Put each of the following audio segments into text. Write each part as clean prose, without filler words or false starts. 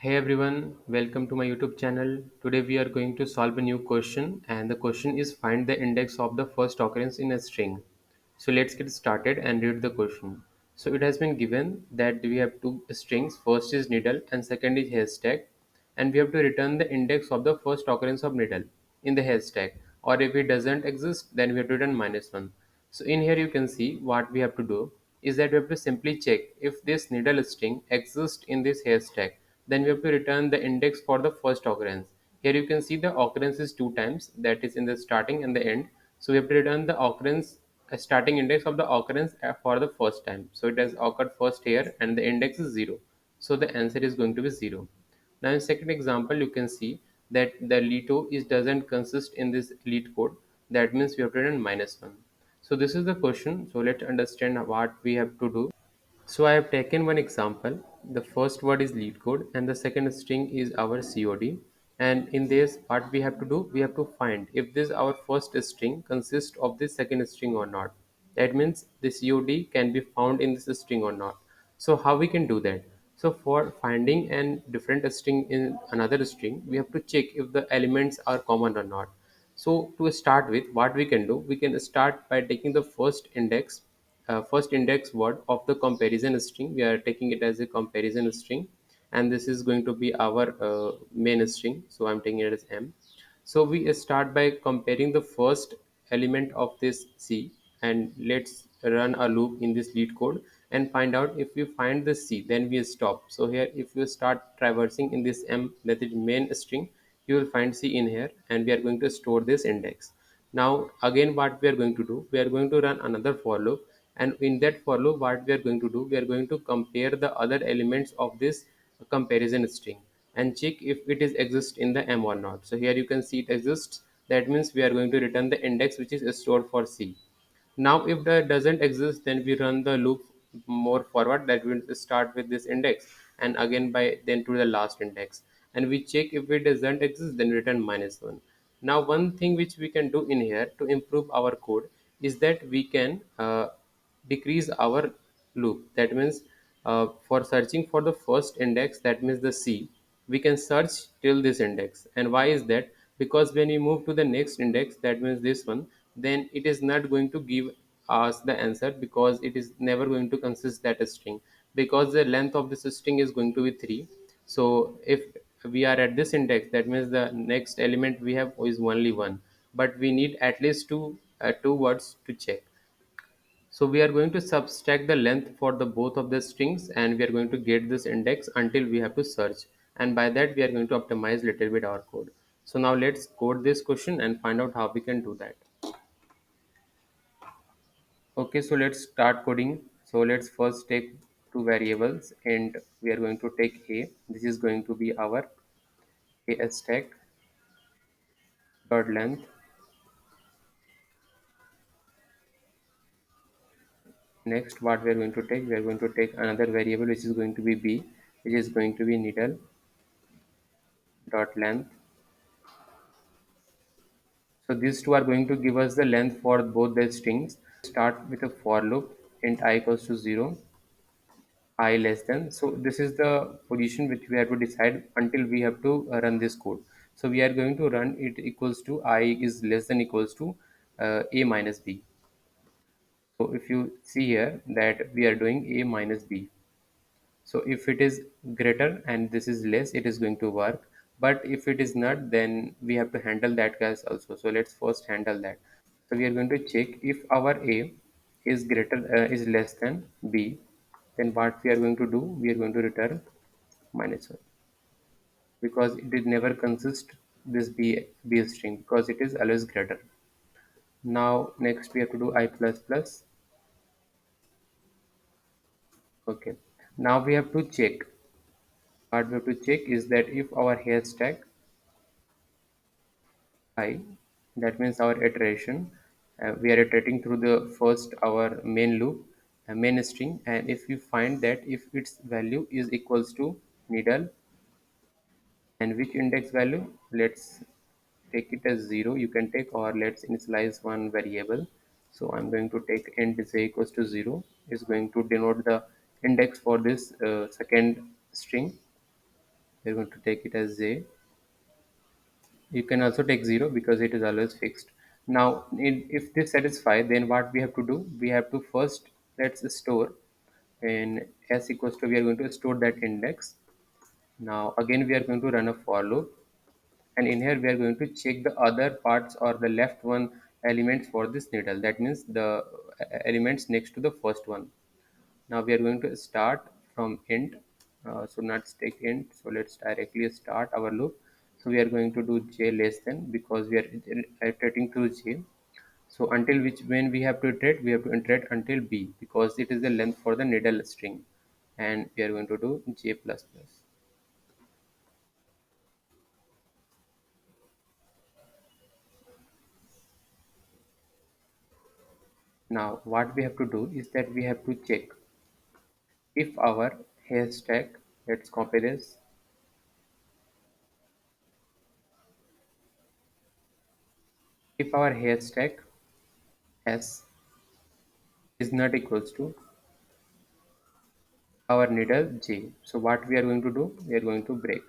Hey everyone, welcome to my YouTube channel. Today we are going to solve a new question and the question is find the index of the first occurrence in a string. So let's get started and read the question. So it has been given that we have two strings, first is needle and second is haystack, and we have to return the index of the first occurrence of needle in the haystack, or if it doesn't exist then we have to return -1. So in here you can see what we have to do is that we have to simply check if this needle string exists in this haystack, then we have to return the index for the first occurrence. Here you can see the occurrence is two times, that is in the starting and the end. So we have to return the occurrence starting index of the occurrence for the first time. So it has occurred first here and the index is 0. So the answer is going to be 0. Now in second example you can see that the LeetCode is doesn't consist in this LeetCode. That means we have to return -1. So this is the question. So let's understand what we have to do. So I have taken one example. The first word is lead code and the second string is our COD. And in this, what we have to do, we have to find if this our first string consists of this second string or not. That means the COD can be found in this string or not. So how we can do that? So for finding an different string in another string, we have to check if the elements are common or not. So to start with, what we can do, we can start by taking the first index word of the comparison string. We are taking it as a comparison string, and this is going to be our main string. So I'm taking it as M. So we start by comparing the first element of this C, and let's run a loop in this lead code and find out if we find the C, then we stop. So here, if you start traversing in this M, that is main string, you will find C in here, and we are going to store this index. Now again, what we are going to do, we are going to run another for loop, and in that for loop, what we are going to do, we are going to compare the other elements of this comparison string and check if it is exist in the M or not. So here you can see it exists. That means we are going to return the index which is stored for C. Now if that doesn't exist, then we run the loop more forward, that will start with this index and again by then to the last index, and we check if it doesn't exist, then return -1. Now one thing which we can do in here to improve our code is that we can decrease our loop. That means for searching for the first index, that means the C, we can search till this index. And why is that? Because when we move to the next index, that means this one, then it is not going to give us the answer, because it is never going to consist that string, because the length of this string is going to be 3. So if we are at this index, that means the next element we have is only one, but we need at least two words to check. So we are going to subtract the length for the both of the strings, and we are going to get this index until we have to search. And by that we are going to optimize little bit our code. So now let's code this question and find out how we can do that. Okay, so let's start coding. So let's first take two variables, and we are going to take a. This is going to be our a stack dot length. Next, what we are going to take, we are going to take another variable which is going to be b, which is going to be needle dot length. So these two are going to give us the length for both the strings. Start with a for loop int I equals to 0, I less than. So this is the position which we have to decide until we have to run this code. So we are going to run it equals to I is less than equals to a minus b. So if you see here that we are doing a minus b. So if it is greater and this is less, it is going to work. But if it is not, then we have to handle that case also. So let's first handle that. So we are going to check if our A is less than B, then what we are going to do, we are going to return -1, because it is never consist this B string, because it is always greater. Now next we have to do I plus plus. Okay. Now we have to check. What we have to check is that if our hair stack I, that means our iteration, we are iterating through the first our main loop, main string, and if we find that if its value is equals to needle, and which index value, let's take it as 0, you can take, or let's initialize one variable. So I'm going to take int is equals to 0, is going to denote the index for this second string. We're going to take it as j. You can also take 0 because it is always fixed. Now, if this satisfies, then what we have to do? We have to first let's store in s equals to we are going to store that index. Now again we are going to run a for loop, and in here we are going to check the other parts or the left one elements for this needle. That means the elements next to the first one. Now we are going to start from int, so not take int, so let's directly start our loop. So we are going to do j less than because we are iterating through j. So until which when we have to iterate, we have to iterate until b because it is the length for the needle string, and we are going to do j plus plus. Now what we have to do is that we have to check if our hair stack, let's copy this, if our hair stack s is not equals to our needle j. So what we are going to do, we are going to break.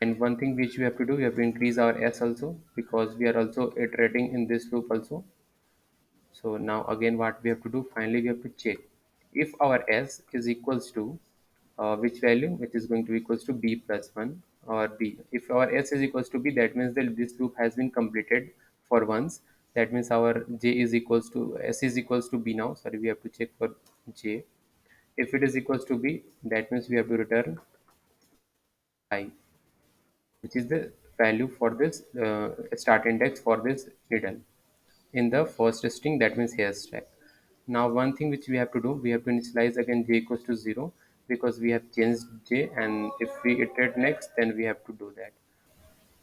And one thing which we have to do, we have to increase our s also because we are also iterating in this loop also. So now again what we have to do, finally we have to check if our s is equals to which value, which is going to be equals to b plus 1 or b. If our s is equals to b, that means that this loop has been completed for once. That means our j is equals to s is equals to b now. Sorry, we have to check for j. If it is equals to b, that means we have to return I, which is the value for this start index for this needle in the first string, that means hair stack. Now one thing which we have to do, we have to initialize again j equals to 0 because we have changed j, and if we iterate next then we have to do that.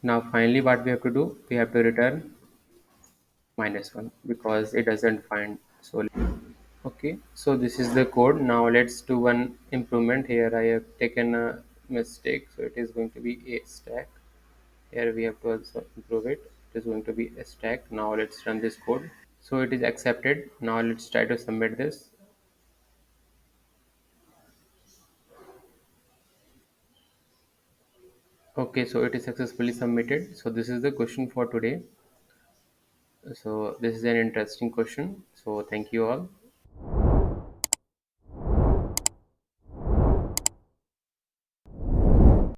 Now finally what we have to do, we have to return -1 because it doesn't find. So okay, so this is the code. Now let's do one improvement. Here I have taken a mistake, so it is going to be a stack. Here we have to also improve it. It is going to be a stack. Now let's run this code. So it is accepted. Now let's try to submit this. Okay, so it is successfully submitted. So this is the question for today. So this is an interesting question. So thank you all.